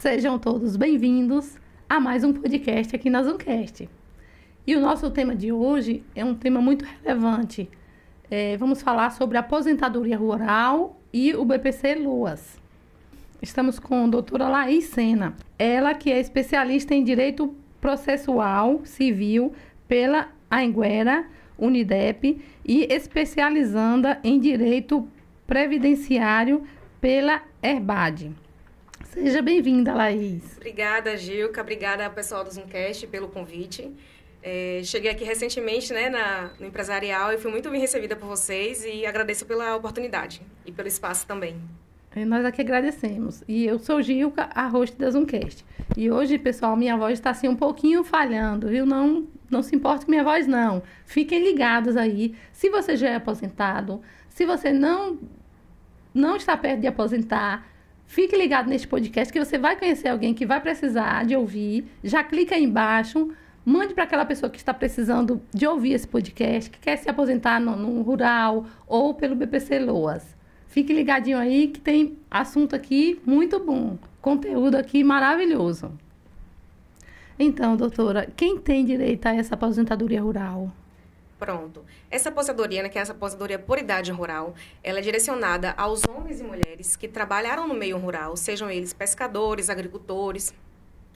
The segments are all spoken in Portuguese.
Sejam todos bem-vindos a mais um podcast aqui na Zoomcast. E o nosso tema de hoje é um tema muito relevante. Vamos falar sobre a aposentadoria rural e o BPC Loas. Estamos com a doutora Laís Sena, ela que é especialista em Direito Processual Civil pela Anhanguera, Unidep, e especializanda em Direito Previdenciário pela Herbad. Seja bem-vinda, Laís. Obrigada, Gilca. Obrigada, pessoal do Zoomcast, pelo convite. Cheguei aqui recentemente, no empresarial, e fui muito bem recebida por vocês e agradeço pela oportunidade e pelo espaço também. Nós aqui agradecemos. E eu sou Gilca, a host da Zoomcast. E hoje, pessoal, minha voz está assim um pouquinho falhando, viu? Não se importe com minha voz, não. Fiquem ligados aí. Se você já é aposentado, se você não está perto de aposentar, fique ligado neste podcast que você vai conhecer alguém que vai precisar de ouvir. Já clica aí embaixo, mande para aquela pessoa que está precisando de ouvir esse podcast, que quer se aposentar no rural ou pelo BPC Loas. Fique ligadinho aí que tem assunto aqui muito bom, conteúdo aqui maravilhoso. Então, doutora, quem tem direito a essa aposentadoria rural? Pronto. Essa aposentadoria, que é essa aposentadoria por idade rural, ela é direcionada aos homens e mulheres que trabalharam no meio rural, sejam eles pescadores, agricultores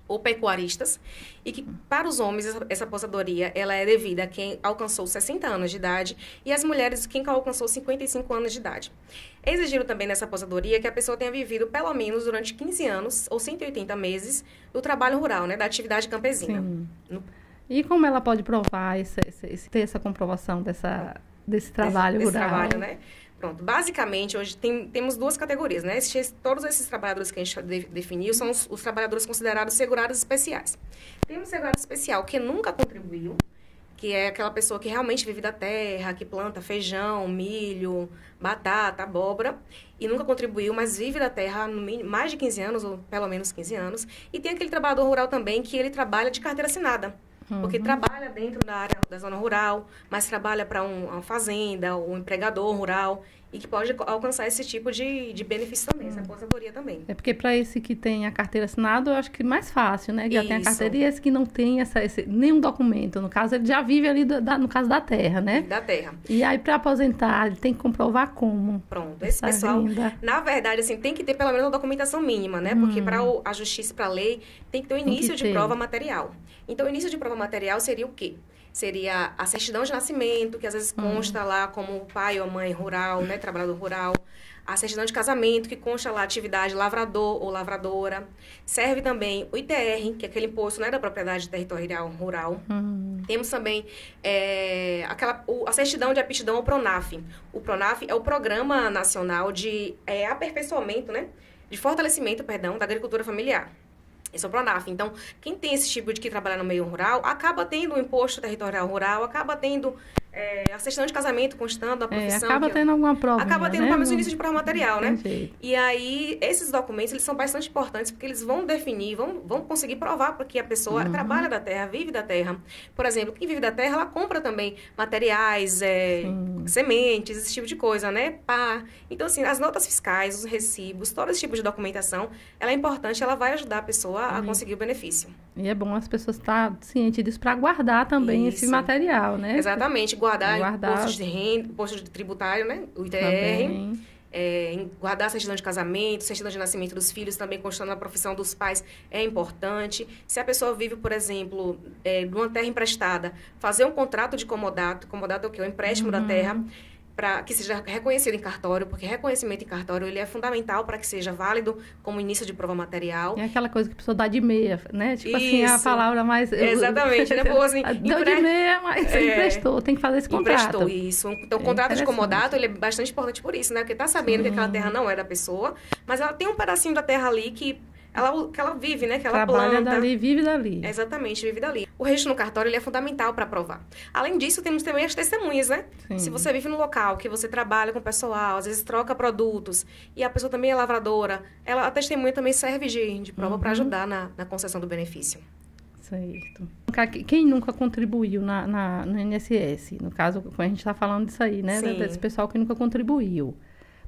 ou pecuaristas, e que para os homens essa aposentadoria ela é devida a quem alcançou 60 anos de idade e as mulheres quem alcançou 55 anos de idade. É exigido também nessa aposentadoria que a pessoa tenha vivido pelo menos durante 15 anos ou 180 meses do trabalho rural, da atividade campesina. Sim. E como ela pode provar ter essa comprovação desse trabalho rural? Desse trabalho, Pronto. Basicamente, hoje temos duas categorias, Todos esses trabalhadores que a gente definiu são os trabalhadores considerados segurados especiais. Temos segurado especial que nunca contribuiu, que é aquela pessoa que realmente vive da terra, que planta feijão, milho, batata, abóbora, e nunca contribuiu, mas vive da terra há mais de 15 anos, ou pelo menos 15 anos. E tem aquele trabalhador rural também que ele trabalha de carteira assinada. Porque trabalha dentro da área da zona rural, mas trabalha para uma fazenda, um empregador rural, e que pode alcançar esse tipo de benefício também, essa aposentadoria também. É porque para esse que tem a carteira assinada, eu acho que é mais fácil, Que já tem a carteira, e esse que não tem nenhum documento. No caso, ele já vive ali, no caso da terra, Da terra. E aí, para aposentar, ele tem que comprovar como? Pronto. Esse pessoal, na verdade, tem que ter pelo menos uma documentação mínima, Porque para a justiça e para a lei, tem que ter o início de prova material. Então, o início de prova material seria o quê? Seria a certidão de nascimento, que às vezes consta lá como o pai ou a mãe rural, trabalhador rural. A certidão de casamento, que consta lá a atividade lavrador ou lavradora. Serve também o ITR, que é aquele imposto da propriedade territorial rural. Temos também a certidão de aptidão ao PRONAF. O PRONAF é o Programa Nacional de Aperfeiçoamento, de fortalecimento, da agricultura familiar. Esse é o PRONAF. Então, quem tem esse tipo de que trabalhar no meio rural, acaba tendo o imposto territorial rural, acaba tendo a certidão de casamento constando a profissão. Acaba tendo alguma prova. Acaba tendo pelo menos o início de prova material, E aí, esses documentos, eles são bastante importantes, porque eles vão definir, vão conseguir provar para que a pessoa trabalha da terra, vive da terra. Por exemplo, quem vive da terra, ela compra também materiais, sementes, esse tipo de coisa, Pá. Então, assim, as notas fiscais, os recibos, todo esse tipo de documentação, ela é importante, ela vai ajudar a pessoa a conseguir o benefício. E é bom as pessoas estarem cientes disso para guardar também esse material, Exatamente. Guardar impostos de renda, imposto de tributário, o ITR. Guardar a certidão de casamento, certidão de nascimento dos filhos, também constando a profissão dos pais, é importante. Se a pessoa vive, por exemplo, numa terra emprestada, fazer um contrato de comodato. Comodato é o quê? O empréstimo da terra, para que seja reconhecido em cartório, porque reconhecimento em cartório ele é fundamental para que seja válido como início de prova material. É aquela coisa que a pessoa dá de meia, Tipo assim, a palavra mais... Exatamente, assim, deu de meia, mas emprestou, tem que fazer esse contrato. Emprestou, isso. Então, o contrato de comodato, ele é bastante importante por isso, Porque tá sabendo que aquela terra não é da pessoa, mas ela tem um pedacinho da terra ali que ela vive, que ela trabalha planta. Dali, vive dali. Exatamente, vive dali. O registro no cartório ele é fundamental para provar. Além disso, temos também as testemunhas, Sim. Se você vive no local, que você trabalha com o pessoal, às vezes troca produtos, e a pessoa também é lavradora, a testemunha também serve de prova para ajudar na concessão do benefício. Certo. Quem nunca contribuiu no INSS? No caso, a gente está falando disso aí, Desse pessoal que nunca contribuiu.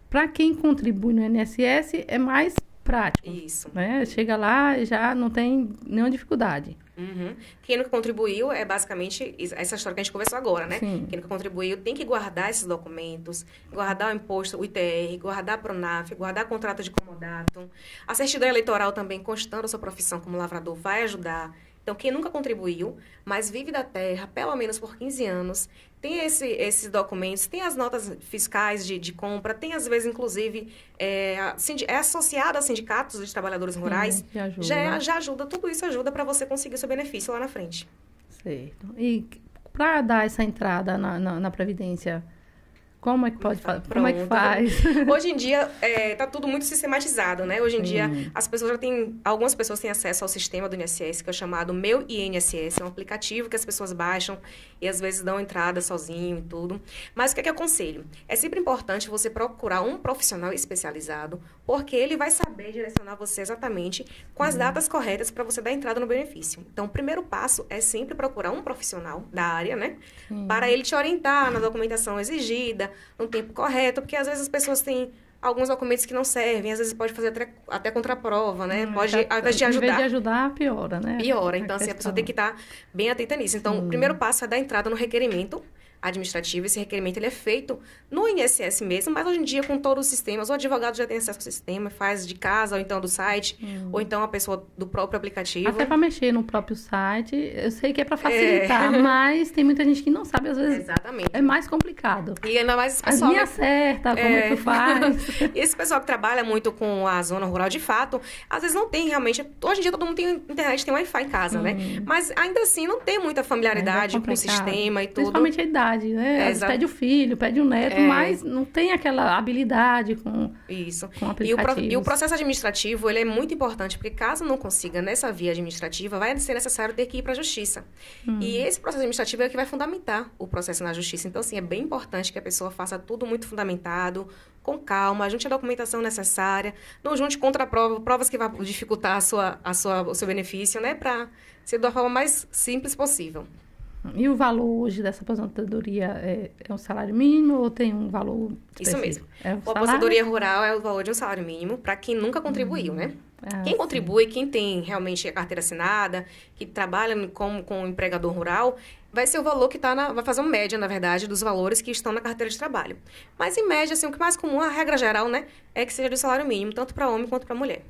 Para quem contribui no INSS, é mais prático. Isso. Né? Chega lá e já não tem nenhuma dificuldade. Uhum. Quem nunca contribuiu é basicamente essa história que a gente conversou agora, né? Sim. Quem nunca contribuiu tem que guardar esses documentos, guardar o imposto, o ITR, guardar a Pronaf, guardar contrato de comodato. A certidão eleitoral também, constando a sua profissão como lavrador, vai ajudar. Então, quem nunca contribuiu, mas vive da terra, pelo menos por 15 anos, tem esses documentos, tem as notas fiscais de compra, tem, às vezes, inclusive, é associado a sindicatos de trabalhadores rurais. Já ajuda, tudo isso ajuda para você conseguir o seu benefício lá na frente. Certo. E para dar essa entrada na Previdência, como é que pode fazer? Como é que faz? Hoje em dia, tá tudo muito sistematizado, né? Hoje em dia, as pessoas já têm... Algumas pessoas têm acesso ao sistema do INSS, que é o chamado Meu INSS. É um aplicativo que as pessoas baixam e, às vezes, dão entrada sozinho e tudo. Mas o que é que eu aconselho? É sempre importante você procurar um profissional especializado, porque ele vai saber direcionar você exatamente com as datas corretas para você dar entrada no benefício. Então, o primeiro passo é sempre procurar um profissional da área, né? Para ele te orientar na documentação exigida, no tempo correto, porque às vezes as pessoas têm alguns documentos que não servem, às vezes pode fazer até contraprova, né? Pode, ao invés de ajudar... Em vez de ajudar, piora, né? Piora. Então, assim, a pessoa tem que estar bem atenta nisso. Então, o primeiro passo é dar entrada no requerimento administrativo. Esse requerimento ele é feito no INSS mesmo, mas hoje em dia, com todos os sistemas, o advogado já tem acesso ao sistema, faz de casa, ou então do site, ou então a pessoa do próprio aplicativo. Até para mexer no próprio site, eu sei que é para facilitar, mas tem muita gente que não sabe, às vezes. Exatamente. É mais complicado. E ainda mais esse pessoal... As linhas certas, como é que tu faz? E esse pessoal que trabalha muito com a zona rural, de fato, às vezes não tem realmente... Hoje em dia todo mundo tem internet, tem Wi-Fi em casa, né? Mas ainda assim não tem muita familiaridade com o sistema e tudo. Principalmente a idade, né? Pede o filho, pede o neto, mas não tem aquela habilidade com aplicativos. E o processo administrativo, ele é muito importante, porque caso não consiga nessa via administrativa, vai ser necessário ter que ir para a justiça. E esse processo administrativo é o que vai fundamentar o processo na justiça. Então, assim, é bem importante que a pessoa faça tudo muito fundamentado, com calma, junte a documentação necessária, não junte contraprova, provas que vão dificultar o seu benefício, né? Para ser da forma mais simples possível. E o valor hoje dessa aposentadoria é um salário mínimo ou tem um valor específico? Isso mesmo. A aposentadoria rural é o valor de um salário mínimo para quem nunca contribuiu, né? Quem contribui, quem tem realmente a carteira assinada, que trabalha com um empregador rural, vai ser o valor que vai fazer uma média, na verdade, dos valores que estão na carteira de trabalho. Mas, em média, assim, o que mais comum, a regra geral, né, é que seja do salário mínimo, tanto para homem quanto para mulher.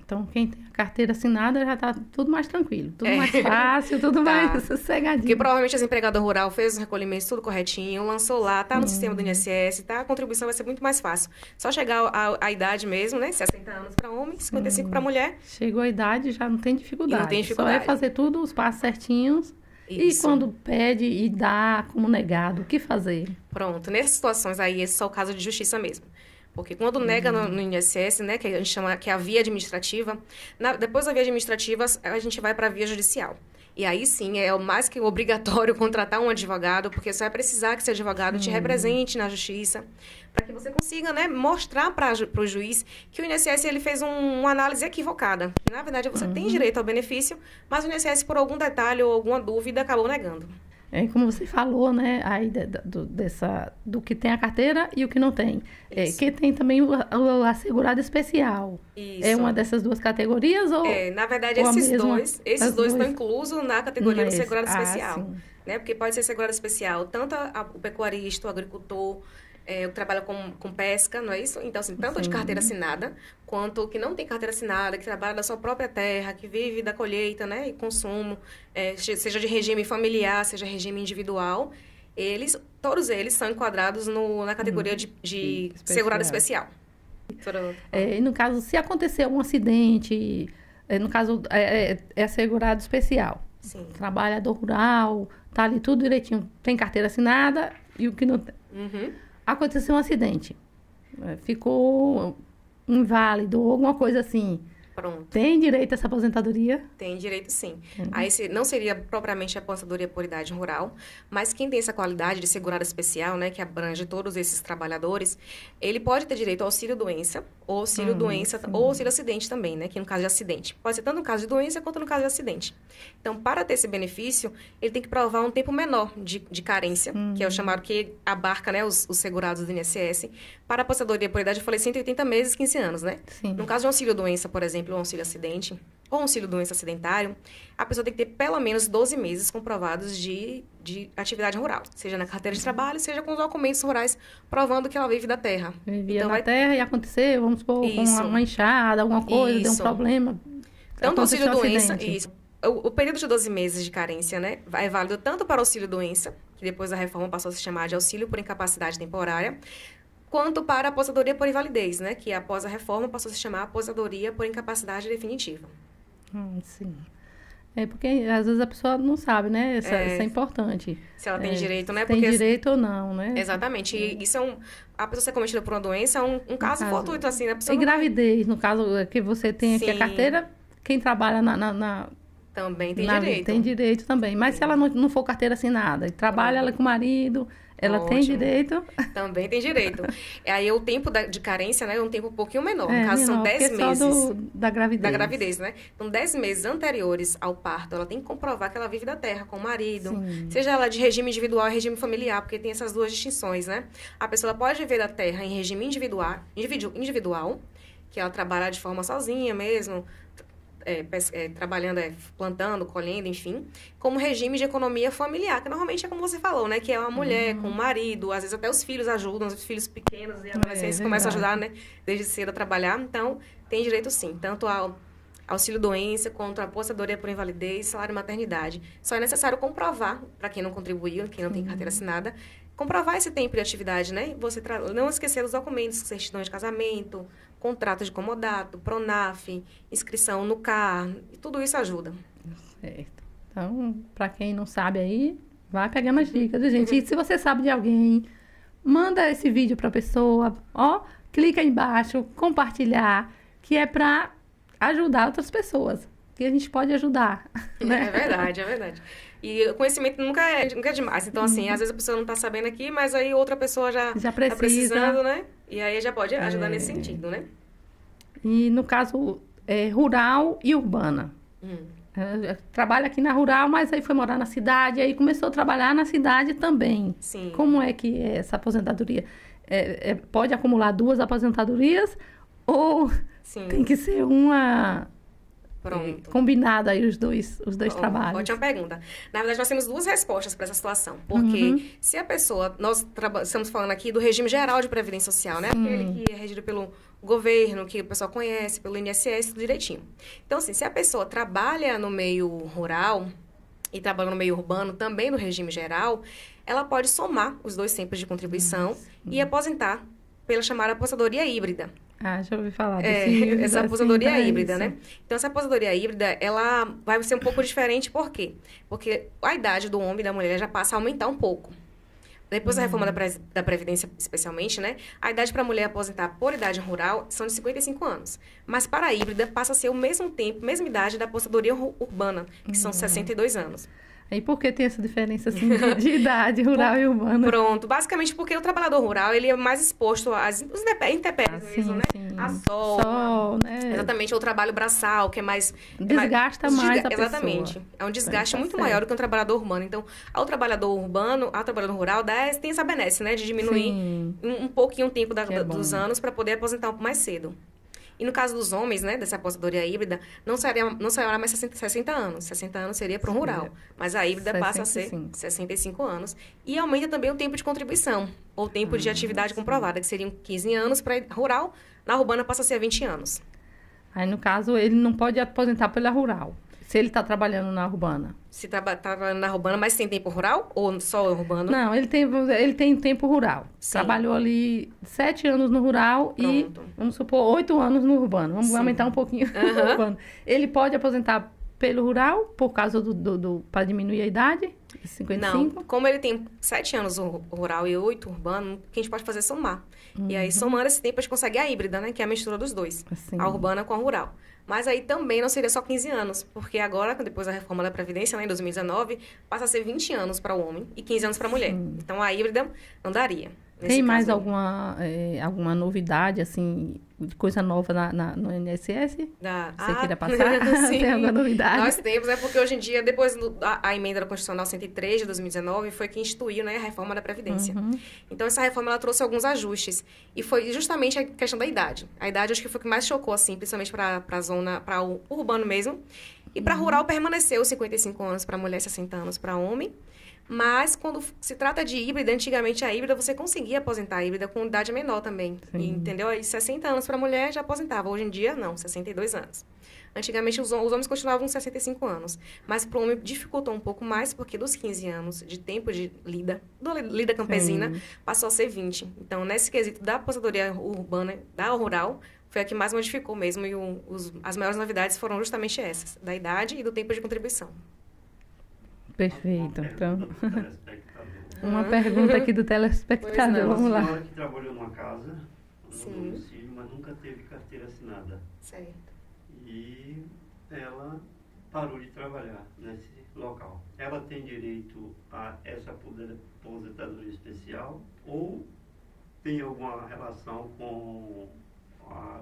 Então, quem tem a carteira assinada já está tudo mais tranquilo, tudo mais fácil, tudo mais sossegadinho. Porque provavelmente esse empregador rural fez os recolhimentos tudo corretinho, lançou lá, tá no sistema do INSS, tá? A contribuição vai ser muito mais fácil. Só chegar à idade mesmo, né? 60 anos para homem, 55 para mulher. Chegou a idade, já não tem dificuldade. Não tem dificuldade. Só é fazer tudo, os passos certinhos. Isso. E quando pede e dá como negado, o que fazer? Pronto. Nessas situações aí, esse é só o caso de justiça mesmo. Porque quando nega no INSS, né, que a gente chama que é a via administrativa, depois da via administrativa, a gente vai para a via judicial. E aí sim, é mais que obrigatório contratar um advogado, porque você vai precisar que esse advogado te represente na justiça, para que você consiga, né, mostrar para o juiz que o INSS ele fez uma análise equivocada. Que, na verdade, você tem direito ao benefício, mas o INSS, por algum detalhe ou alguma dúvida, acabou negando. Como você falou, né, aí do que tem a carteira e o que não tem. Que tem também o assegurado especial. Isso. É uma dessas duas categorias? Na verdade, esses dois estão inclusos na categoria do segurado especial. Né? Porque pode ser segurado especial tanto o pecuarista, o agricultor, que trabalha com pesca, não é isso? Então, assim, tanto de carteira assinada, quanto o que não tem carteira assinada, que trabalha da sua própria terra, que vive da colheita, né, e consumo, seja de regime familiar, seja regime individual, todos eles são enquadrados na categoria de segurado especial. E no caso, se acontecer um acidente, no caso, é segurado especial. Sim. Trabalhador rural, tá ali tudo direitinho, tem carteira assinada e o que não tem. Aconteceu um acidente, ficou inválido, alguma coisa assim. Pronto. Tem direito a essa aposentadoria? Tem direito, sim. Aí não seria propriamente a aposentadoria por idade rural, mas quem tem essa qualidade de segurado especial, né, que abrange todos esses trabalhadores, ele pode ter direito ao auxílio-doença, ou auxílio-doença, ou auxílio-acidente também, né, que no caso de acidente. Pode ser tanto no caso de doença quanto no caso de acidente. Então, para ter esse benefício, ele tem que provar um tempo menor de carência, que é o chamado que abarca, né, os segurados do INSS. Para a aposentadoria por idade, eu falei 180 meses, 15 anos, né? Sim. No caso de auxílio-doença, por exemplo, ou auxílio-acidente, ou auxílio-doença acidentário, a pessoa tem que ter pelo menos 12 meses comprovados de atividade rural, seja na carteira de trabalho, seja com os documentos rurais provando que ela vive da terra. Vivia então, na terra e aconteceu, vamos supor, com uma enxada, alguma coisa, deu um problema. Tanto auxílio-doença, isso. O período de 12 meses de carência, né, é válido tanto para auxílio-doença, que depois da reforma passou a se chamar de auxílio por incapacidade temporária, quanto para a aposentadoria por invalidez, né, que após a reforma passou a se chamar aposentadoria por incapacidade definitiva. Sim. É porque às vezes a pessoa não sabe, né? Isso é importante. Se ela tem direito, né? Tem direito ou não, né? Exatamente. E isso a pessoa ser cometida por uma doença é um caso fortuito, assim, né? E gravidez, no caso que você tem aqui a carteira, quem trabalha também tem direito. Tem direito também. Mas se ela não for carteira assinada e trabalha ela com o marido, ela tem direito? Também tem direito. Aí o tempo de carência, né, é um tempo um pouquinho menor. No caso, são 10 meses. Só da gravidez. Da gravidez, né? Então, 10 meses anteriores ao parto, ela tem que comprovar que ela vive da terra com o marido. Sim. Seja ela de regime individual ou regime familiar, porque tem essas duas distinções, né? A pessoa pode viver da terra em regime individual, que ela trabalha de forma sozinha mesmo, trabalhando, plantando, colhendo, enfim, como regime de economia familiar, que normalmente é como você falou, né? Que é uma mulher com o marido, às vezes até os filhos ajudam, os filhos pequenos e adolescentes começam a ajudar, né? Desde cedo a trabalhar. Então, tem direito sim, tanto ao auxílio-doença quanto a aposentadoria por invalidez, salário e maternidade. Só é necessário comprovar, para quem não contribuiu, quem não tem carteira assinada, comprovar esse tempo de atividade, né? Você não esquecer os documentos, certidão de casamento, contrato de comodato, PRONAF, inscrição no CAR, e tudo isso ajuda. Certo. Então, para quem não sabe aí, vai pegando as dicas, gente. E se você sabe de alguém, manda esse vídeo para a pessoa, clica aí embaixo, compartilhar, que é para ajudar outras pessoas, que a gente pode ajudar. Né? É verdade. E o conhecimento nunca é demais. Então, assim, às vezes a pessoa não está sabendo aqui, mas aí outra pessoa já precisa. Tá precisando, né? E aí já pode ajudar nesse sentido, né? E no caso, rural e urbana. Trabalha aqui na rural, mas aí foi morar na cidade, aí começou a trabalhar na cidade também. Sim. Como é que é essa aposentadoria? Pode acumular 2 aposentadorias ou tem que ser uma... Pronto. Combinado aí os dois trabalhos. Ótima pergunta. Na verdade, nós temos 2 respostas para essa situação. Porque se a pessoa... Nós estamos falando aqui do regime geral de previdência social, né? Aquele que é regido pelo governo, que o pessoal conhece, pelo INSS, tudo direitinho. Então, assim, se a pessoa trabalha no meio rural e trabalha no meio urbano, também no regime geral, ela pode somar os 2 tempos de contribuição e aposentar pela chamada aposentadoria híbrida. Já ouvi falar desse essa aposentadoria híbrida, né? Então, essa aposentadoria híbrida, ela vai ser um pouco diferente, por quê? Porque a idade do homem e da mulher já passa a aumentar um pouco. Depois da reforma da Previdência, especialmente, né? A idade para a mulher aposentar por idade rural são de 55 anos. Mas para a híbrida, passa a ser o mesmo tempo, mesma idade da aposentadoria urbana, que são 62 anos. E por que tem essa diferença assim, de idade rural e urbana? Pronto. Basicamente porque o trabalhador rural, ele é mais exposto às intempéries mesmo, né? A sol, né? Exatamente. O trabalho braçal, que é mais... Desgasta mais a pessoa. Exatamente. É um desgaste muito maior do que um trabalhador urbano. Então, ao trabalhador rural, tem essa benesse, né? De diminuir um pouquinho o tempo dos anos para poder aposentar um pouco mais cedo. E no caso dos homens, né, dessa aposentadoria híbrida, não seria mais 60 anos. 60 anos seria para o rural. Mas a híbrida passa a ser 65 anos. E aumenta também o tempo de contribuição, ou tempo de atividade comprovada, que seriam 15 anos para rural. Na urbana passa a ser 20 anos. Aí, no caso, ele não pode aposentar pela rural, se ele está trabalhando na urbana. Se está trabalhando na urbana, mas tem tempo rural? Ou só urbano? Não, ele tem tempo rural. Sim. Trabalhou ali 7 anos no rural. Pronto. E, vamos supor, 8 anos no urbano. Vamos aumentar um pouquinho no urbano. Ele pode aposentar pelo rural, por causa para diminuir a idade? 55? Não, como ele tem 7 anos rural e 8 urbano, o que a gente pode fazer é somar. E aí, somando esse tempo, a gente consegue a híbrida, né? Que é a mistura dos dois. Assim. A urbana com a rural. Mas aí também não seria só 15 anos, porque agora, depois da reforma da Previdência, né, em 2019, passa a ser 20 anos para o homem e 15 anos para a mulher. Então, a híbrida não daria. Tem mais alguma novidade, assim, de coisa nova no INSS? Você queira passar? Sim. Tem alguma novidade? Nós temos, porque hoje em dia, depois a emenda da Constitucional 103 de 2019 foi que instituiu, né, a reforma da Previdência. Então, essa reforma ela trouxe alguns ajustes. E foi justamente a questão da idade. A idade, acho que foi o que mais chocou, assim, principalmente para a zona, para o urbano mesmo. E para rural, permaneceu 55 anos para mulher, 60 anos para homem. Mas, quando se trata de híbrida, antigamente a híbrida, você conseguia aposentar a híbrida com idade menor também. Entendeu? Aí, 60 anos para a mulher já aposentava. Hoje em dia, não, 62 anos. Antigamente, os homens continuavam com 65 anos. Mas para o homem dificultou um pouco mais, porque dos 15 anos de tempo de lida campesina, passou a ser 20. Então, nesse quesito da aposentadoria urbana, da rural, foi a que mais modificou mesmo. E as maiores novidades foram justamente essas, da idade e do tempo de contribuição. Perfeito. Então, uma pergunta aqui do telespectador. Vamos lá. Uma senhora que trabalhou numa casa, no domicílio, mas nunca teve carteira assinada. Certo. E ela parou de trabalhar nesse local. Ela tem direito a essa aposentadoria especial ou tem alguma relação com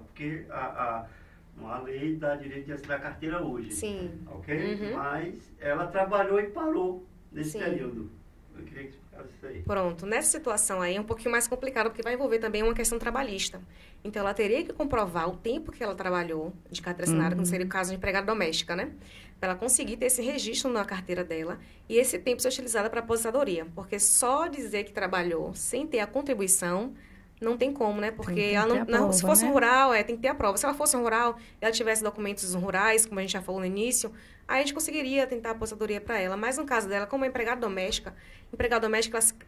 porque a lei dá direito de assinar carteira hoje. Sim. Ok? Mas ela trabalhou e parou nesse período. Eu queria que explicasse isso aí. Pronto. Nessa situação aí é um pouquinho mais complicado, porque vai envolver também uma questão trabalhista. Então, ela teria que comprovar o tempo que ela trabalhou de carteira assinada, que seria o caso de empregada doméstica, né? Para ela conseguir ter esse registro na carteira dela e esse tempo ser utilizado para aposentadoria. Porque só dizer que trabalhou sem ter a contribuição não tem como, né? Porque ela não, se fosse rural, tem que ter a prova. Se ela fosse rural, ela tivesse documentos rurais, como a gente já falou no início, aí a gente conseguiria tentar a aposentadoria para ela. Mas no caso dela, como é empregada doméstica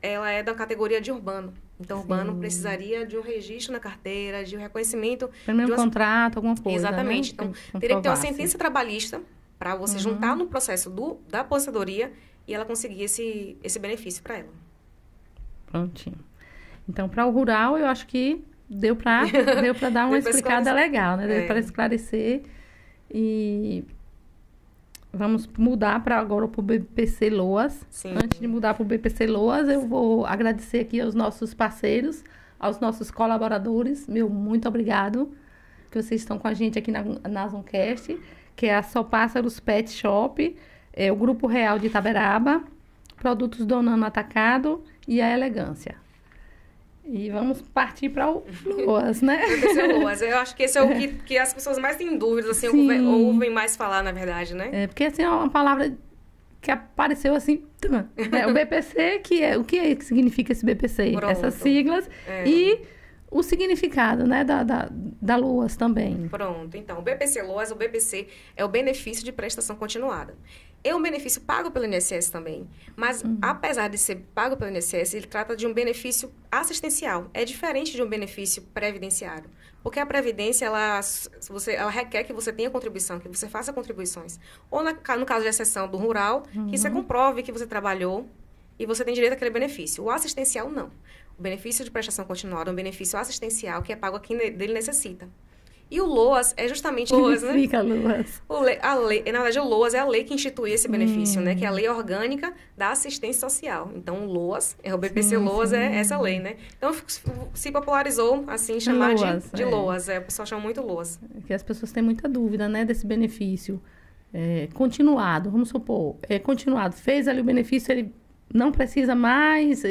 ela é da categoria de urbano. Então, urbano precisaria de um registro na carteira, de um reconhecimento. Primeiro contrato, alguma coisa. Exatamente. Né? Então, teria que ter uma sentença trabalhista para você juntar no processo da aposentadoria e ela conseguir esse benefício para ela. Prontinho. Então, para o rural, eu acho que deu para dar uma explicada legal, né? Deu para esclarecer. E vamos mudar agora para o BPC Loas. Sim. Antes de mudar para o BPC Loas, eu vou agradecer aqui aos nossos parceiros, aos nossos colaboradores. Meu muito obrigado que vocês estão com a gente aqui na Zoncast, que é a Só Pássaros Pet Shop, o Grupo Real de Itaberaba, Produtos Donano Atacado e a Elegância. E vamos partir para o Loas, né? Loas. Eu acho que esse é o que as pessoas mais têm dúvidas, assim, ouvem mais falar, na verdade, né? Porque, assim, é uma palavra que apareceu, assim, o BPC, o que significa esse BPC? Pronto. Essas siglas e o significado, né, da Loas também. Pronto. Então, o BPC Loas, o BPC é o benefício de prestação continuada. É um benefício pago pelo INSS também, mas apesar de ser pago pelo INSS, ele trata de um benefício assistencial. É diferente de um benefício previdenciário, porque a previdência, ela requer que você tenha contribuição, que você faça contribuições. Ou no caso de exceção do rural, que você comprove que você trabalhou e você tem direito àquele benefício. O assistencial, não. O benefício de prestação continuada é um benefício assistencial que é pago a quem dele necessita. E o LOAS é justamente... LOAS, né? Significa LOAS. Na verdade, o LOAS é a lei que institui esse benefício, né? Que é a Lei Orgânica da Assistência Social. Então, o LOAS, o BPC LOAS é essa lei, né? Então, se popularizou, assim, chamar de LOAS. O pessoal chama muito LOAS. Que as pessoas têm muita dúvida, né? Desse benefício continuado. Vamos supor, continuado. Fez ali o benefício, ele não precisa mais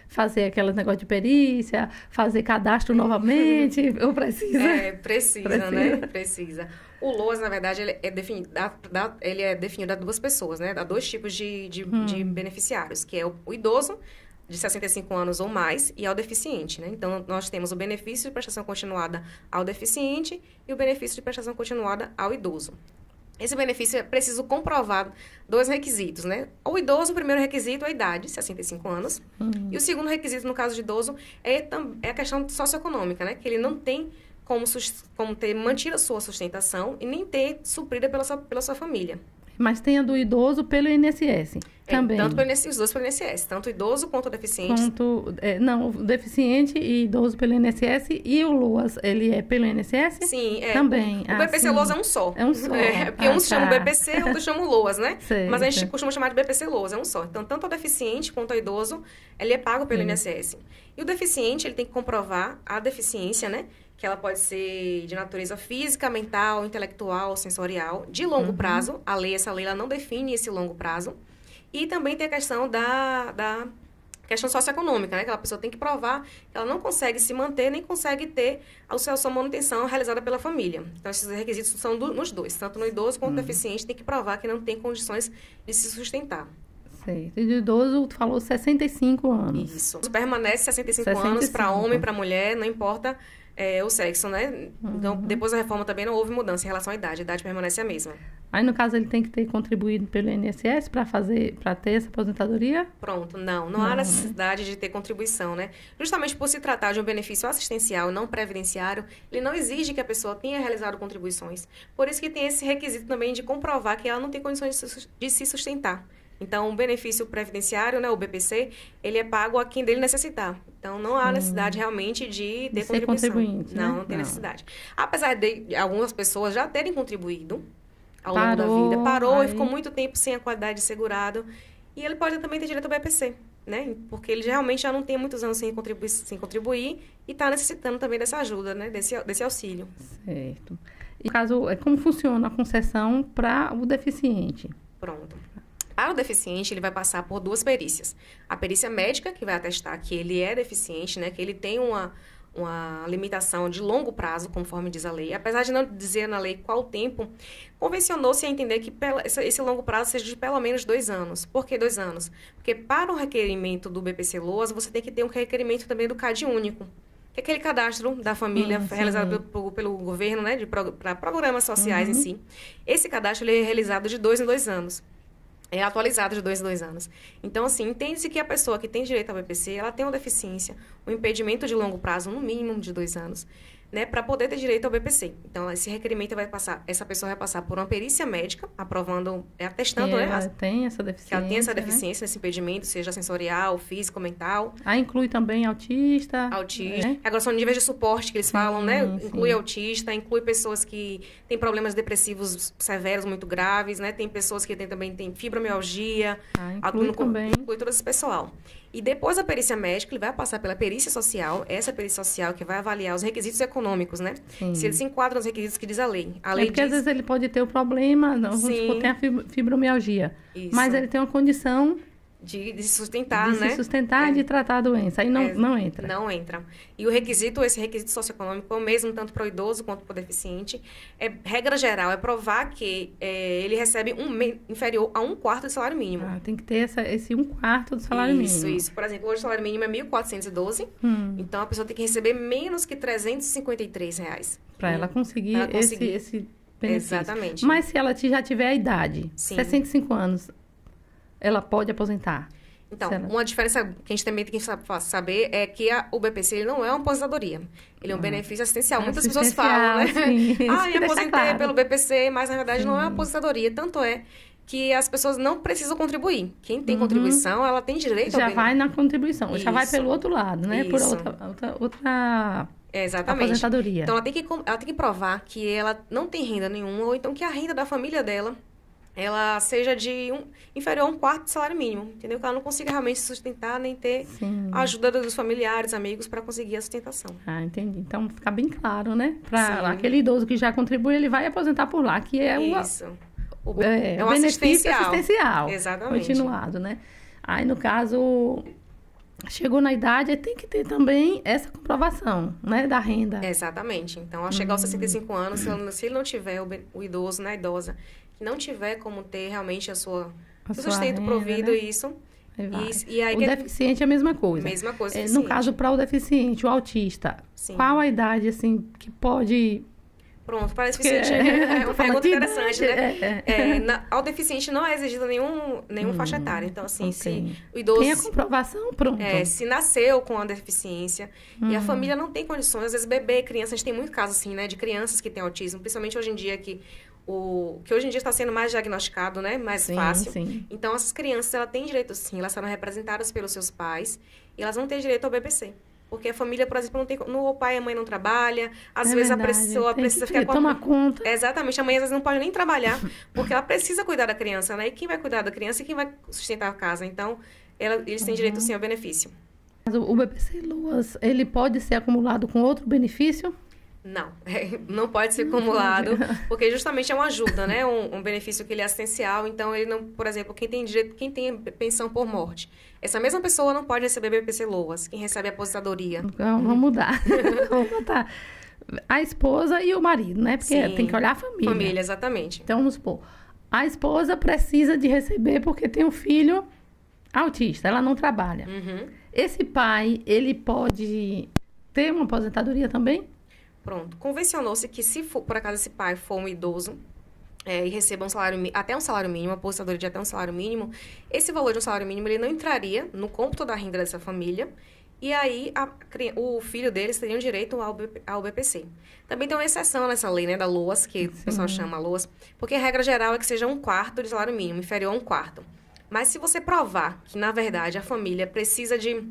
fazer aquele negócio de perícia, fazer cadastro novamente, ou precisa? Precisa, né? Precisa. O LOAS, na verdade, ele é definido a duas pessoas, né? Há dois tipos de beneficiários, que é o idoso, de 65 anos ou mais, e ao deficiente, né? Então, nós temos o benefício de prestação continuada ao deficiente e o benefício de prestação continuada ao idoso. Esse benefício é preciso comprovar dois requisitos, né? O idoso, o primeiro requisito é a idade, 65 anos. E o segundo requisito, no caso de idoso, é a questão socioeconômica, né? Que ele não tem como ter mantido a sua sustentação e nem ter suprida pela sua família. Mas tem a do idoso pelo INSS também. Tanto os dois pelo INSS, tanto o idoso quanto o deficiente. Não, o deficiente e idoso pelo INSS e o LOAS, ele é pelo INSS? Sim, também. O BPC LOAS é um só. É um só. Porque uns chamam BPC, outros chamam LOAS, né? Certo. Mas a gente costuma chamar de BPC LOAS, é um só. Então, tanto o deficiente quanto o idoso, ele é pago pelo INSS. E o deficiente, ele tem que comprovar a deficiência, né? Que ela pode ser de natureza física, mental, intelectual, sensorial, de longo prazo. Essa lei ela não define esse longo prazo. E também tem a questão da questão socioeconômica, né? Que a pessoa tem que provar que ela não consegue se manter, nem consegue ter a sua manutenção realizada pela família. Então, esses requisitos são nos dois. Tanto no idoso quanto no deficiente, tem que provar que não tem condições de se sustentar. Certo. E do idoso, tu falou 65 anos. Isso. Permanece 65 anos para homem, para mulher, não importa o sexo, né? Então, depois da reforma também não houve mudança em relação à idade. A idade permanece a mesma. Aí, no caso, ele tem que ter contribuído pelo INSS para ter essa aposentadoria? Pronto, não há necessidade de ter contribuição, né? Justamente por se tratar de um benefício assistencial, não previdenciário, ele não exige que a pessoa tenha realizado contribuições. Por isso que tem esse requisito também de comprovar que ela não tem condições de se sustentar. Então, o benefício previdenciário, né, o BPC, ele é pago a quem dele necessitar. Então, não há necessidade realmente de ter contribuição. Não tem necessidade. Apesar de algumas pessoas já terem contribuído ao longo da vida, parou e ficou muito tempo sem a qualidade de segurado, e ele pode também ter direito ao BPC, né? Porque ele realmente já não tem muitos anos sem contribuir e está necessitando também dessa ajuda, né? Desse auxílio. Certo. E no caso, como funciona a concessão para o deficiente? Pronto. Para o deficiente, ele vai passar por 2 perícias. A perícia médica, que vai atestar que ele é deficiente, né? Que ele tem uma limitação de longo prazo, conforme diz a lei. Apesar de não dizer na lei qual tempo, convencionou-se a entender que esse longo prazo seja de pelo menos 2 anos. Por que 2 anos? Porque para o requerimento do BPC LOAS, você tem que ter um requerimento também do CAD único, que é aquele cadastro da família realizado pelo governo, né? Para programas sociais em si. Esse cadastro ele é realizado de 2 em 2 anos. É atualizado de 2 em 2 anos. Então, assim, entende-se que a pessoa que tem direito ao BPC, ela tem uma deficiência, um impedimento de longo prazo, no mínimo de 2 anos, né, para poder ter direito ao BPC. Então, esse requerimento essa pessoa vai passar por uma perícia médica, atestando, né? Ela tem essa deficiência. Que ela tem essa deficiência, esse impedimento, seja sensorial, físico, mental. Inclui também autista. Né? Agora, são níveis de suporte que eles falam, né? Inclui autista, inclui pessoas que têm problemas depressivos severos, muito graves, né? Tem pessoas que também têm fibromialgia. Inclui todo esse pessoal. E depois da perícia médica, ele vai passar pela perícia social, essa perícia social que vai avaliar os requisitos econômicos, né? Se ele se enquadra nos requisitos que diz a lei. Porque às vezes ele pode ter o problema, vamos supor, tem a fibromialgia, mas ele tem uma condição de se sustentar, né? De se sustentar e de tratar a doença. Aí não entra. Não entra. E esse requisito socioeconômico é o mesmo tanto para o idoso quanto para o deficiente. Regra geral, é provar que ele recebe inferior a 1/4 do salário mínimo. Tem que ter esse 1/4 do salário mínimo. Isso. Por exemplo, hoje o salário mínimo é R$ 1.412. Então, a pessoa tem que receber menos que R$ 353. Para ela conseguir esse benefício. Exatamente. Mas se ela já tiver a idade, 65 anos... ela pode aposentar? Então, uma diferença que a gente também tem que saber é que o BPC ele não é uma aposentadoria. Ele é um benefício assistencial. Muitas pessoas falam, né? Eu aposentei pelo BPC, mas na verdade não é uma aposentadoria. Tanto é que as pessoas não precisam contribuir. Quem tem contribuição, ela tem direito já vai na contribuição, já vai pelo outro lado, né? Por outra exatamente. Aposentadoria. Então, ela tem que provar que ela não tem renda nenhuma, ou então que a renda da família dela ela seja inferior a 1/4 do salário mínimo, entendeu? Que ela não consiga realmente se sustentar, nem ter a ajuda dos familiares, amigos, para conseguir a sustentação. Entendi. Então, fica bem claro, né? Para aquele idoso que já contribui, ele vai aposentar por lá, que é isso. O benefício assistencial. Exatamente. Continuado, né? Aí, no caso, chegou na idade, tem que ter também essa comprovação, né? Da renda. Exatamente. Então, ao chegar aos 65 anos, se ele não tiver, o idoso, né, idosa, que não tiver como ter realmente o sustento renda, provido, né? Isso. E aí o deficiente é a mesma coisa. Mesma coisa. No caso, para o deficiente, o autista, qual a idade, assim, que pode Pronto, para deficiente é uma pergunta interessante, né? Ao deficiente não é exigido nenhum faixa etária. Então, assim, se o idoso... Tem a comprovação, pronto. Se nasceu com a deficiência e a família não tem condições, às vezes bebê, criança, a gente tem muito caso, assim, né? De crianças que têm autismo, principalmente hoje em dia, que hoje em dia está sendo mais diagnosticado, né? Mais fácil. Sim. Então, essas crianças, elas têm direito, sim. Elas serão representadas pelos seus pais e elas não têm direito ao BPC. Porque a família, por exemplo, não tem... O pai e a mãe não trabalham. Às vezes a pessoa precisa ficar... Toma conta. Exatamente. A mãe, às vezes, não pode nem trabalhar. Porque ela precisa cuidar da criança, né? E quem vai cuidar da criança e quem vai sustentar a casa. Então, eles têm direito, sim, ao benefício. Mas o BPC Loas, ele pode ser acumulado com outro benefício? Não, não pode ser acumulado, porque justamente é uma ajuda, né? Um benefício que ele é assistencial, então ele não, por exemplo, quem tem pensão por morte, essa mesma pessoa não pode receber BPC Loas, quem recebe aposentadoria. Então, vamos mudar. Vamos botar a esposa e o marido, né? Porque tem que olhar a família. Família, exatamente. Então, vamos supor, a esposa precisa de receber porque tem um filho autista, ela não trabalha. Esse pai, ele pode ter uma aposentadoria também? Pronto. Convencionou-se que se for, por acaso esse pai for um idoso e receba até um salário mínimo, uma aposentadoria de até um salário mínimo, esse valor de um salário mínimo ele não entraria no cômputo da renda dessa família e aí o filho deles teria direito ao BPC. Também tem uma exceção nessa lei, né, da LOAS, que o pessoal chama LOAS, porque a regra geral é que seja 1/4 de salário mínimo, inferior a 1/4. Mas se você provar que, na verdade, a família precisa de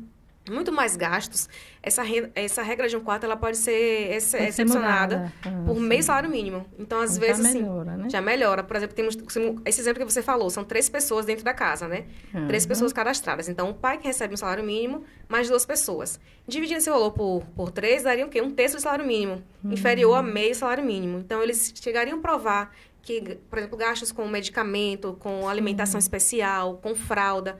muito mais gastos, essa regra de 1/4 ela pode ser excepcionada por meio salário mínimo. Então, às vezes, assim, melhora, né? já melhora. Por exemplo, temos esse exemplo que você falou, são 3 pessoas dentro da casa, né? 3 pessoas cadastradas. Então, o pai que recebe um salário mínimo, mais 2 pessoas. Dividindo esse valor por 3, daria o quê? 1/3 do salário mínimo, inferior a meio salário mínimo. Então, eles chegariam a provar que, por exemplo, gastos com medicamento, com alimentação especial, com fralda,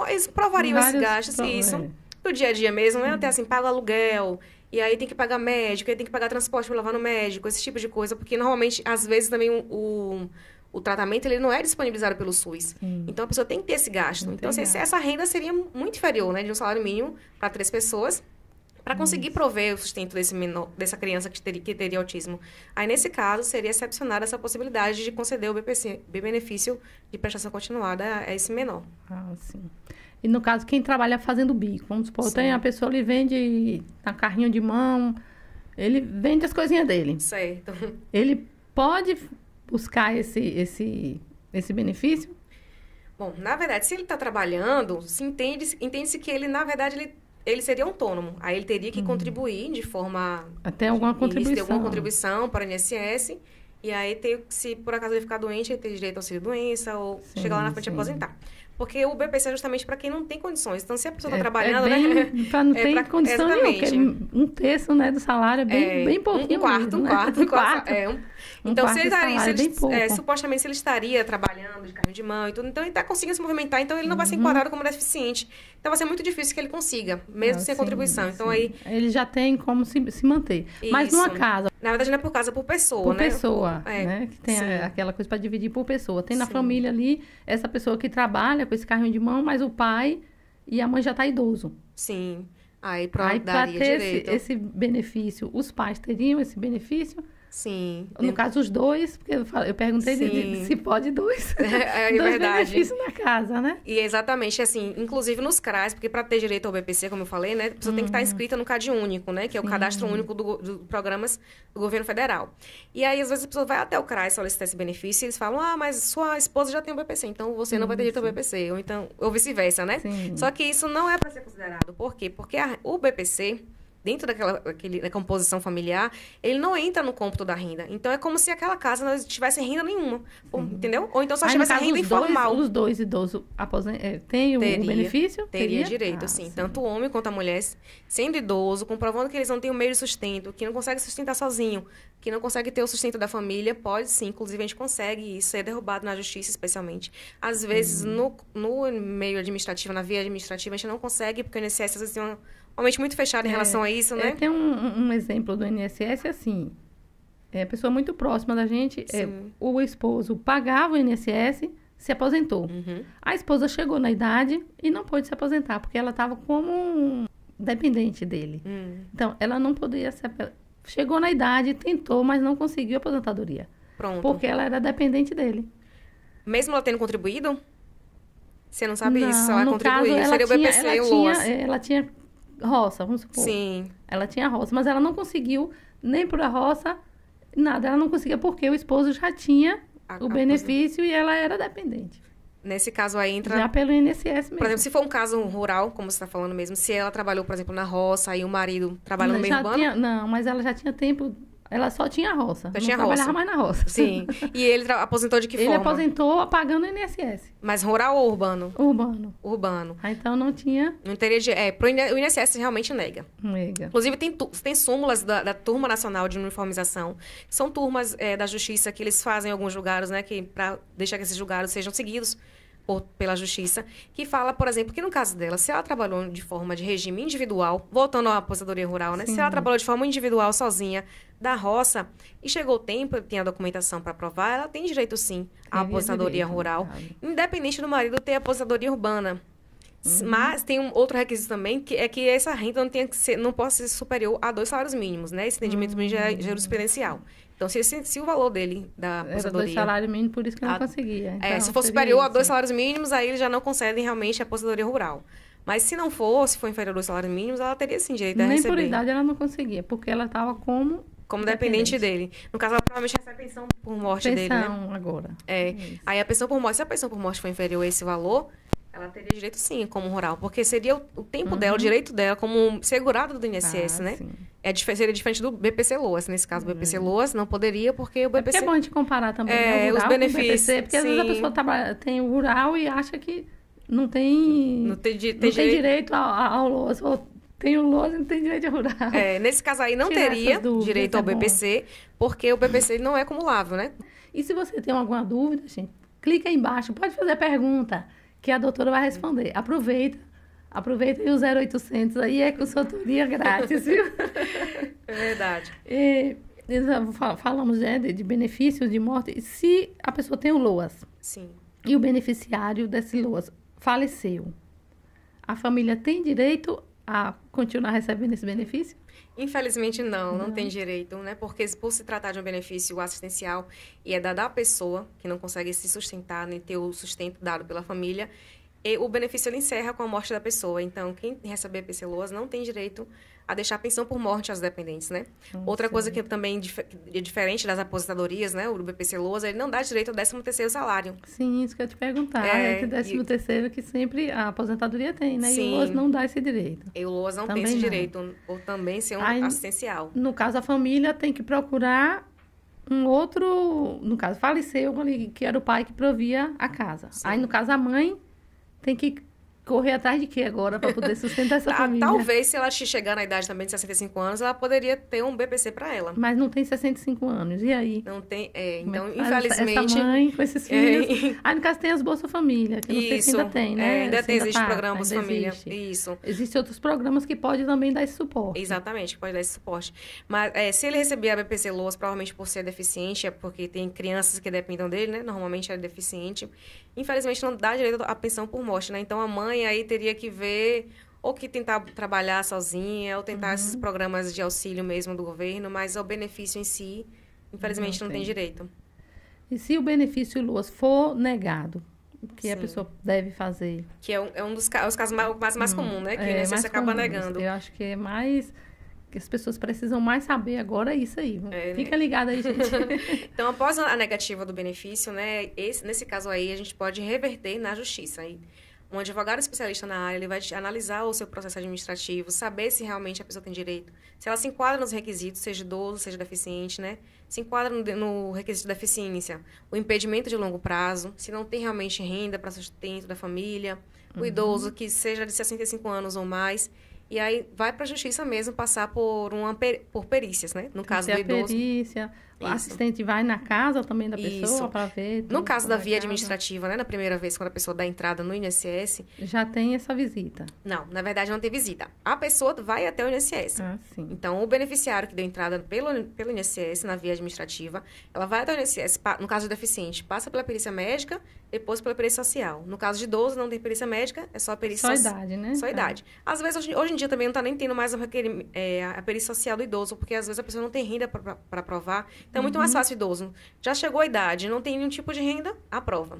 eles provariam esses gastos, isso, do dia a dia mesmo, né? Até assim, paga aluguel, e aí tem que pagar médico, aí tem que pagar transporte para levar no médico, esse tipo de coisa, porque normalmente, às vezes, também o tratamento, ele não é disponibilizado pelo SUS. Então, a pessoa tem que ter esse gasto. Então, essa renda seria muito inferior, né? De um salário mínimo para 3 pessoas, para conseguir prover o sustento dessa criança que teria autismo. Aí, nesse caso, seria excepcionada essa possibilidade de conceder o benefício de prestação continuada a esse menor. Ah, sim. E, no caso, quem trabalha fazendo bico, vamos supor, tem a pessoa, ele vende na carrinho de mão, ele vende as coisinhas dele. Certo. Ele pode buscar esse benefício? Bom, na verdade, se ele está trabalhando, entende-se que ele, na verdade, ele seria autônomo. Aí ele teria que contribuir de forma... Até alguma contribuição. Ter alguma contribuição para o INSS. E aí, se por acaso ele ficar doente, ele tem direito ao auxílio-doença ou chegar lá na frente e aposentar. Porque o BPC é justamente para quem não tem condições. Então, se a pessoa está trabalhando, né? Para não ter condição nenhuma. 1/3, né, do salário é bem pouquinho. Um quarto. Então, se ele estaria, supostamente, se ele estaria trabalhando de carrinho de mão e tudo, então ele está conseguindo se movimentar, então ele não vai ser enquadrado como deficiente. Então, vai ser muito difícil que ele consiga, mesmo sem contribuição. Então, aí... Ele já tem como se manter. Isso. Mas numa casa... Na verdade, não é por casa, é por pessoa, né? Por pessoa, né? Que tem aquela coisa para dividir por pessoa. Tem na família ali, essa pessoa que trabalha com esse carrinho de mão, mas o pai e a mãe já está idoso. Sim. Aí para ter esse benefício, os pais teriam esse benefício? Sim. No caso, os dois, porque eu perguntei se pode 2. É dois verdade. benefícios na casa, né? E exatamente, assim, inclusive nos CRAs, porque para ter direito ao BPC, como eu falei, né, a pessoa tem que estar inscrita no CAD único, né, que é o cadastro único dos programas do governo federal. E aí, às vezes, a pessoa vai até o CRAS solicitar esse benefício e eles falam, mas sua esposa já tem o BPC, então você não vai ter direito ao BPC, ou vice-versa, né? Só que isso não é para ser considerado. Por quê? Porque o BPC... dentro da composição familiar, ele não entra no cômputo da renda. Então, é como se aquela casa não tivesse renda nenhuma, entendeu? Ou então só tivesse renda informal. Os dois idosos têm o benefício? Teria direito, sim. Tanto o homem quanto a mulher, sendo idoso, comprovando que eles não têm o meio de sustento, que não consegue sustentar sozinho, que não consegue ter o sustento da família, pode sim. Inclusive, a gente consegue isso, é derrubado na justiça, especialmente. Às vezes, no meio administrativo, na via administrativa, a gente não consegue, porque o INSS, às vezes, tem realmente muito fechado em relação a isso, né? Tem um exemplo do INSS, assim, a pessoa muito próxima da gente, o esposo pagava o INSS, se aposentou. A esposa chegou na idade e não pôde se aposentar, porque ela estava como dependente dele. Então, ela não podia chegou na idade, tentou, mas não conseguiu aposentadoria. Pronto. Porque ela era dependente dele. Mesmo ela tendo contribuído? Você não sabe Não, isso, se ela no contribuiu. caso, Seria o BPC e o LOAS. Ela tinha roça, vamos supor. Sim. Ela tinha roça, mas ela não conseguiu nem por a roça, nada. Ela não conseguia porque o esposo já tinha o benefício e ela era dependente. Nesse caso aí entra... Já pelo INSS mesmo. Por exemplo, se for um caso rural, como você está falando mesmo, se ela trabalhou, por exemplo, na roça e o marido trabalha no meio urbano... Não, mas ela já tinha tempo... Ela só tinha roça. Já tinha trabalhava roça. mais na roça. Sim. E ele aposentou de que forma? Ele aposentou pagando o INSS. Mas rural ou urbano? Urbano. Urbano. Então não tinha... Não teria... o INSS realmente nega. Nega. Inclusive, tem súmulas da Turma Nacional de Uniformização. São turmas da Justiça que eles fazem em alguns julgados, né? Para deixar que esses julgados sejam seguidos pela Justiça, que fala, por exemplo, que no caso dela, se ela trabalhou de forma de regime individual, voltando à aposentadoria rural, né? Sim. Se ela trabalhou de forma individual, sozinha, da roça, e chegou o tempo, tem a documentação para provar, ela tem direito, sim, à aposentadoria rural, independente do marido ter aposentadoria urbana. Mas tem um outro requisito também, que é que essa renda não pode ser superior a 2 salários mínimos, né? Esse entendimento já é jurisprudencial. Então, se o valor dele da aposentadoria... Era 2 salários mínimos, por isso que eu não conseguia. Então, se for superior a 2 salários mínimos, aí eles já não concedem realmente a aposentadoria rural. Mas se não for, se for inferior a 2 salários mínimos, ela teria, sim, direito a receber. Nem por idade ela não conseguia, porque ela estava como dependente dele. No caso, ela provavelmente recebe pensão por morte dele, né? Pensão agora. Aí a pensão por morte, se a pensão por morte for inferior a esse valor... Ela teria direito, sim, como rural. Porque seria o tempo dela, o direito dela, como segurado do INSS, né? Sim. Seria diferente do BPC-LOAS. Nesse caso, o BPC-LOAS não poderia, porque o BPC... Porque é bom a gente comparar também, né, o rural os benefícios. Com o BPC, porque às vezes a pessoa tem o rural e acha que não tem direito ao LOAS. Ou tem o LOAS e não tem direito ao rural. Nesse caso aí, não teria direito ao BPC, porque o BPC não é acumulável, né? E se você tem alguma dúvida, gente, clica aí embaixo, pode fazer a pergunta, que a doutora vai responder. Aproveita aí o 0800, aí é consultoria grátis, viu? É verdade. Falamos de benefícios de morte. Se a pessoa tem o LOAS, sim, e o beneficiário desse LOAS faleceu, a família tem direito a continuar recebendo esse benefício? Infelizmente, não tem direito, né? Porque por se tratar de um benefício assistencial e é da pessoa que não consegue se sustentar nem ter o sustento dado pela família, e o benefício ele encerra com a morte da pessoa. Então, quem receber BPC-LOAS não tem direito a deixar a pensão por morte aos dependentes, né? Outra coisa que também é diferente das aposentadorias, né? O BPC-LOAS, ele não dá direito ao 13º salário. Sim, isso que eu ia te perguntar. Esse 13º que sempre a aposentadoria tem, né? Sim. E o LOAS não dá esse direito. E o LOAS não tem esse direito, ou também ser assistencial. No caso, a família tem que procurar um outro... No caso, faleceu, que era o pai que provia a casa. Sim. Aí, no caso, a mãe tem que correr atrás de quê agora para poder sustentar essa família? Talvez, se ela chegar na idade também de 65 anos, ela poderia ter um BPC para ela. Mas não tem 65 anos, e aí? Não tem, então, infelizmente... Essa mãe com esses filhos... Aí, no caso, tem as Bolsa Família, que não sei se ainda tem, né? Ainda existe programa Bolsa Família. Isso. Existem outros programas que podem também dar esse suporte. Exatamente, que pode dar esse suporte. Mas, se ele receber a BPC-LOAS, provavelmente por ser deficiente, é porque tem crianças que dependam dele, né? Normalmente é deficiente. Infelizmente, não dá direito à pensão por morte, né? Então, a mãe aí teria que ver, ou que tentar trabalhar sozinha, ou tentar esses programas de auxílio mesmo do governo, mas o benefício em si, infelizmente, não tem direito. E se o benefício LOAS for negado, o que a pessoa deve fazer? Que é um dos casos mais comuns, né? Que o INSS acaba negando. Eu acho que é mais... que as pessoas precisam mais saber agora isso aí. Fica ligado aí, gente. Então, após a negativa do benefício, né? Nesse caso aí, a gente pode reverter na justiça. Aí, um advogado especialista na área, ele vai analisar o seu processo administrativo, saber se realmente a pessoa tem direito, se ela se enquadra nos requisitos, seja idoso, seja deficiente, né? Se enquadra no requisito de deficiência, o impedimento de longo prazo, se não tem realmente renda para sustento da família, o idoso que seja de 65 anos ou mais. E aí vai para a justiça mesmo passar por perícias, né? No caso do idoso. Perícia, O assistente vai na casa também da pessoa para ver. No caso da via administrativa, né? Na primeira vez, quando a pessoa dá entrada no INSS... Já tem essa visita? Não, na verdade não tem visita. A pessoa vai até o INSS. Sim. Então, o beneficiário que deu entrada pelo INSS na via administrativa, ela vai até o INSS, no caso do deficiente, passa pela perícia médica, depois pela perícia social. No caso de idoso, não tem perícia médica, é só a perícia social. Só idade, né? Só idade. Às vezes, hoje em dia também não está nem tendo mais a perícia social do idoso, porque às vezes a pessoa não tem renda para provar. Então, é muito mais fácil o idoso. Já chegou a idade, não tem nenhum tipo de renda, aprova.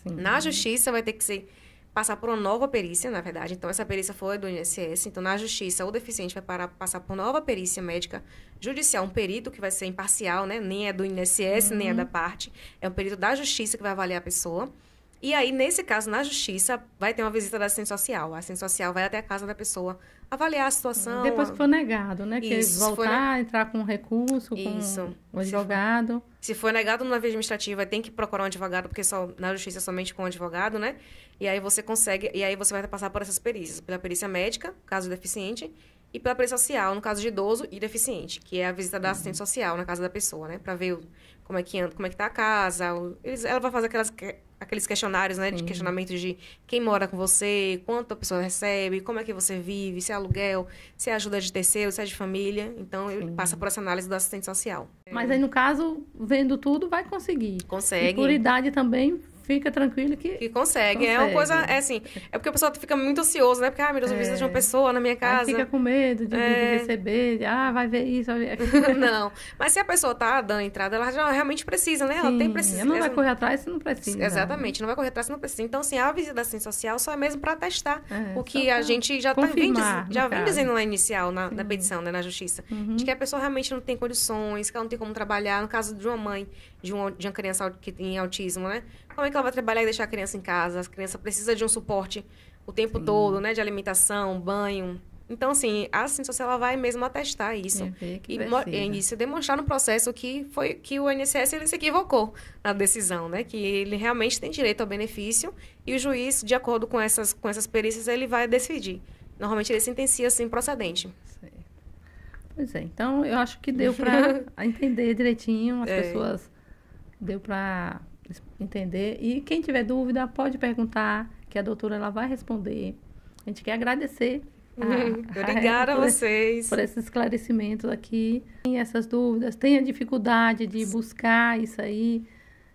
Na justiça, vai ter que passar por uma nova perícia, na verdade. Então, essa perícia foi do INSS. Então, na justiça, o deficiente vai passar por nova perícia médica judicial. Um perito que vai ser imparcial, né? Nem é do INSS, nem é da parte. É um perito da justiça que vai avaliar a pessoa. E aí, nesse caso, na justiça, vai ter uma visita da assistente social. A assistente social vai até a casa da pessoa avaliar a situação. Depois que for negado, né? Que voltar, entrar com recurso, com o advogado. Se for negado na via administrativa, tem que procurar um advogado, porque na justiça é somente com um advogado, né? E aí você consegue, e aí você vai passar por essas perícias. Pela perícia médica, caso deficiente, e pela perícia social, no caso de idoso e deficiente, que é a visita da assistente social na casa da pessoa, né? Para ver como é que anda, como é que tá a casa. Ela vai fazer aqueles questionários, né? De questionamento de quem mora com você, quanto a pessoa recebe, como é que você vive, se é aluguel, se é ajuda de terceiro, se é de família. Então, ele passa por essa análise do assistente social. Mas aí, no caso, vendo tudo, vai conseguir. Consegue. E por idade também... Fica tranquilo que consegue. É uma coisa, é porque o pessoal fica muito ansioso, né? Porque, meu Deus, eu preciso de uma pessoa na minha casa. Aí fica com medo de receber, vai ver isso, vai ver aquilo. Não, mas se a pessoa tá dando entrada, ela já realmente precisa, né? Ela tem precisa. Não vai correr atrás se não precisa. Exatamente, não vai correr atrás se não precisa. Então, assim, a visita da assistente social só é mesmo para testar o que a gente já vem dizendo lá inicial, na petição, né? Na justiça. De que a pessoa realmente não tem condições, que ela não tem como trabalhar. No caso de uma mãe, de uma criança que tem autismo, né? Como é que ela vai trabalhar e deixar a criança em casa? A criança precisa de um suporte o tempo todo, né? De alimentação, banho. Então, assim, a assistente social ela vai mesmo atestar isso. E demonstrar no processo que o INSS ele se equivocou na decisão, né? Que ele realmente tem direito ao benefício e o juiz, de acordo com essas perícias, ele vai decidir. Normalmente, ele sentencia, assim, procedente. Pois é. Então, eu acho que deu para entender direitinho. As pessoas... Deu para... entender. E quem tiver dúvida, pode perguntar, que a doutora ela vai responder. A gente quer agradecer. Obrigada a vocês. Por esses esclarecimentos aqui. Tem essas dúvidas, tem a dificuldade de buscar isso aí.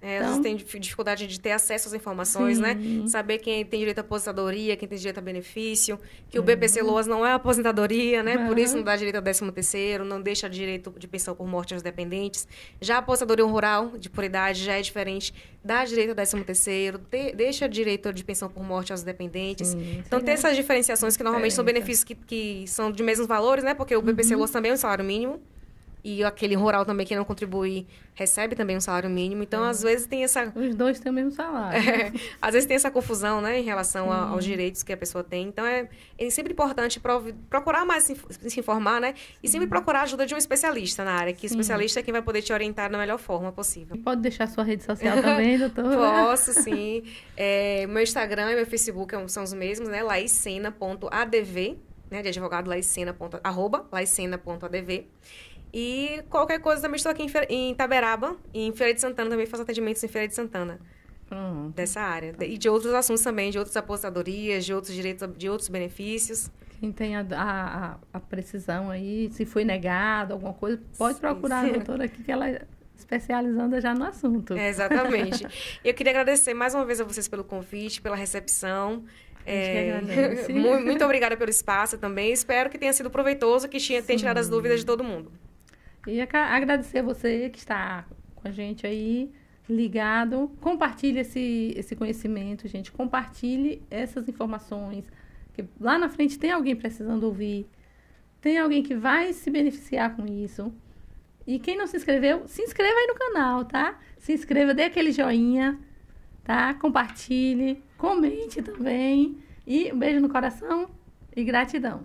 Às vezes tem dificuldade de ter acesso às informações, né? Saber quem tem direito à aposentadoria, quem tem direito a benefício, que o BPC Loas não é aposentadoria, né? Por isso não dá direito ao 13º, não deixa direito de pensão por morte aos dependentes. Já a aposentadoria rural, por idade, já é diferente, dá direito ao 13º, deixa direito de pensão por morte aos dependentes. Então, tem essas diferenciações que normalmente são benefícios que são de mesmos valores, né? Porque o BPC Loas também é um salário mínimo. E aquele rural também que não contribui recebe também um salário mínimo. Então, às vezes, tem essa... Os dois têm o mesmo salário. Às vezes tem essa confusão, né? Em relação aos direitos que a pessoa tem. Então, é sempre importante procurar mais se informar, né? E sempre procurar a ajuda de um especialista na área. Que o especialista é quem vai poder te orientar da melhor forma possível. Pode deixar sua rede social também, doutora? Posso, sim. Meu Instagram e meu Facebook são os mesmos, né? laicena.adv, né? De advogado, laicena.adv. E qualquer coisa, também estou aqui em Itaberaba e em Feira de Santana, também faço atendimentos em Feira de Santana. Dessa área. E de outros assuntos também, de outras aposentadorias, de outros direitos, de outros benefícios. Quem tem a precisão aí, se foi negado, alguma coisa, pode procurar a doutora aqui, que ela é especializando já no assunto. Exatamente. Eu queria agradecer mais uma vez a vocês pelo convite, pela recepção. Muito obrigada pelo espaço também. Espero que tenha sido proveitoso, que tenha tirado as dúvidas de todo mundo. E agradecer a você que está com a gente aí, ligado. Compartilhe esse conhecimento, gente. Compartilhe essas informações. Que lá na frente tem alguém precisando ouvir. Tem alguém que vai se beneficiar com isso. E quem não se inscreveu, se inscreva aí no canal, tá? Se inscreva, dê aquele joinha, tá? Compartilhe, comente também. E um beijo no coração e gratidão.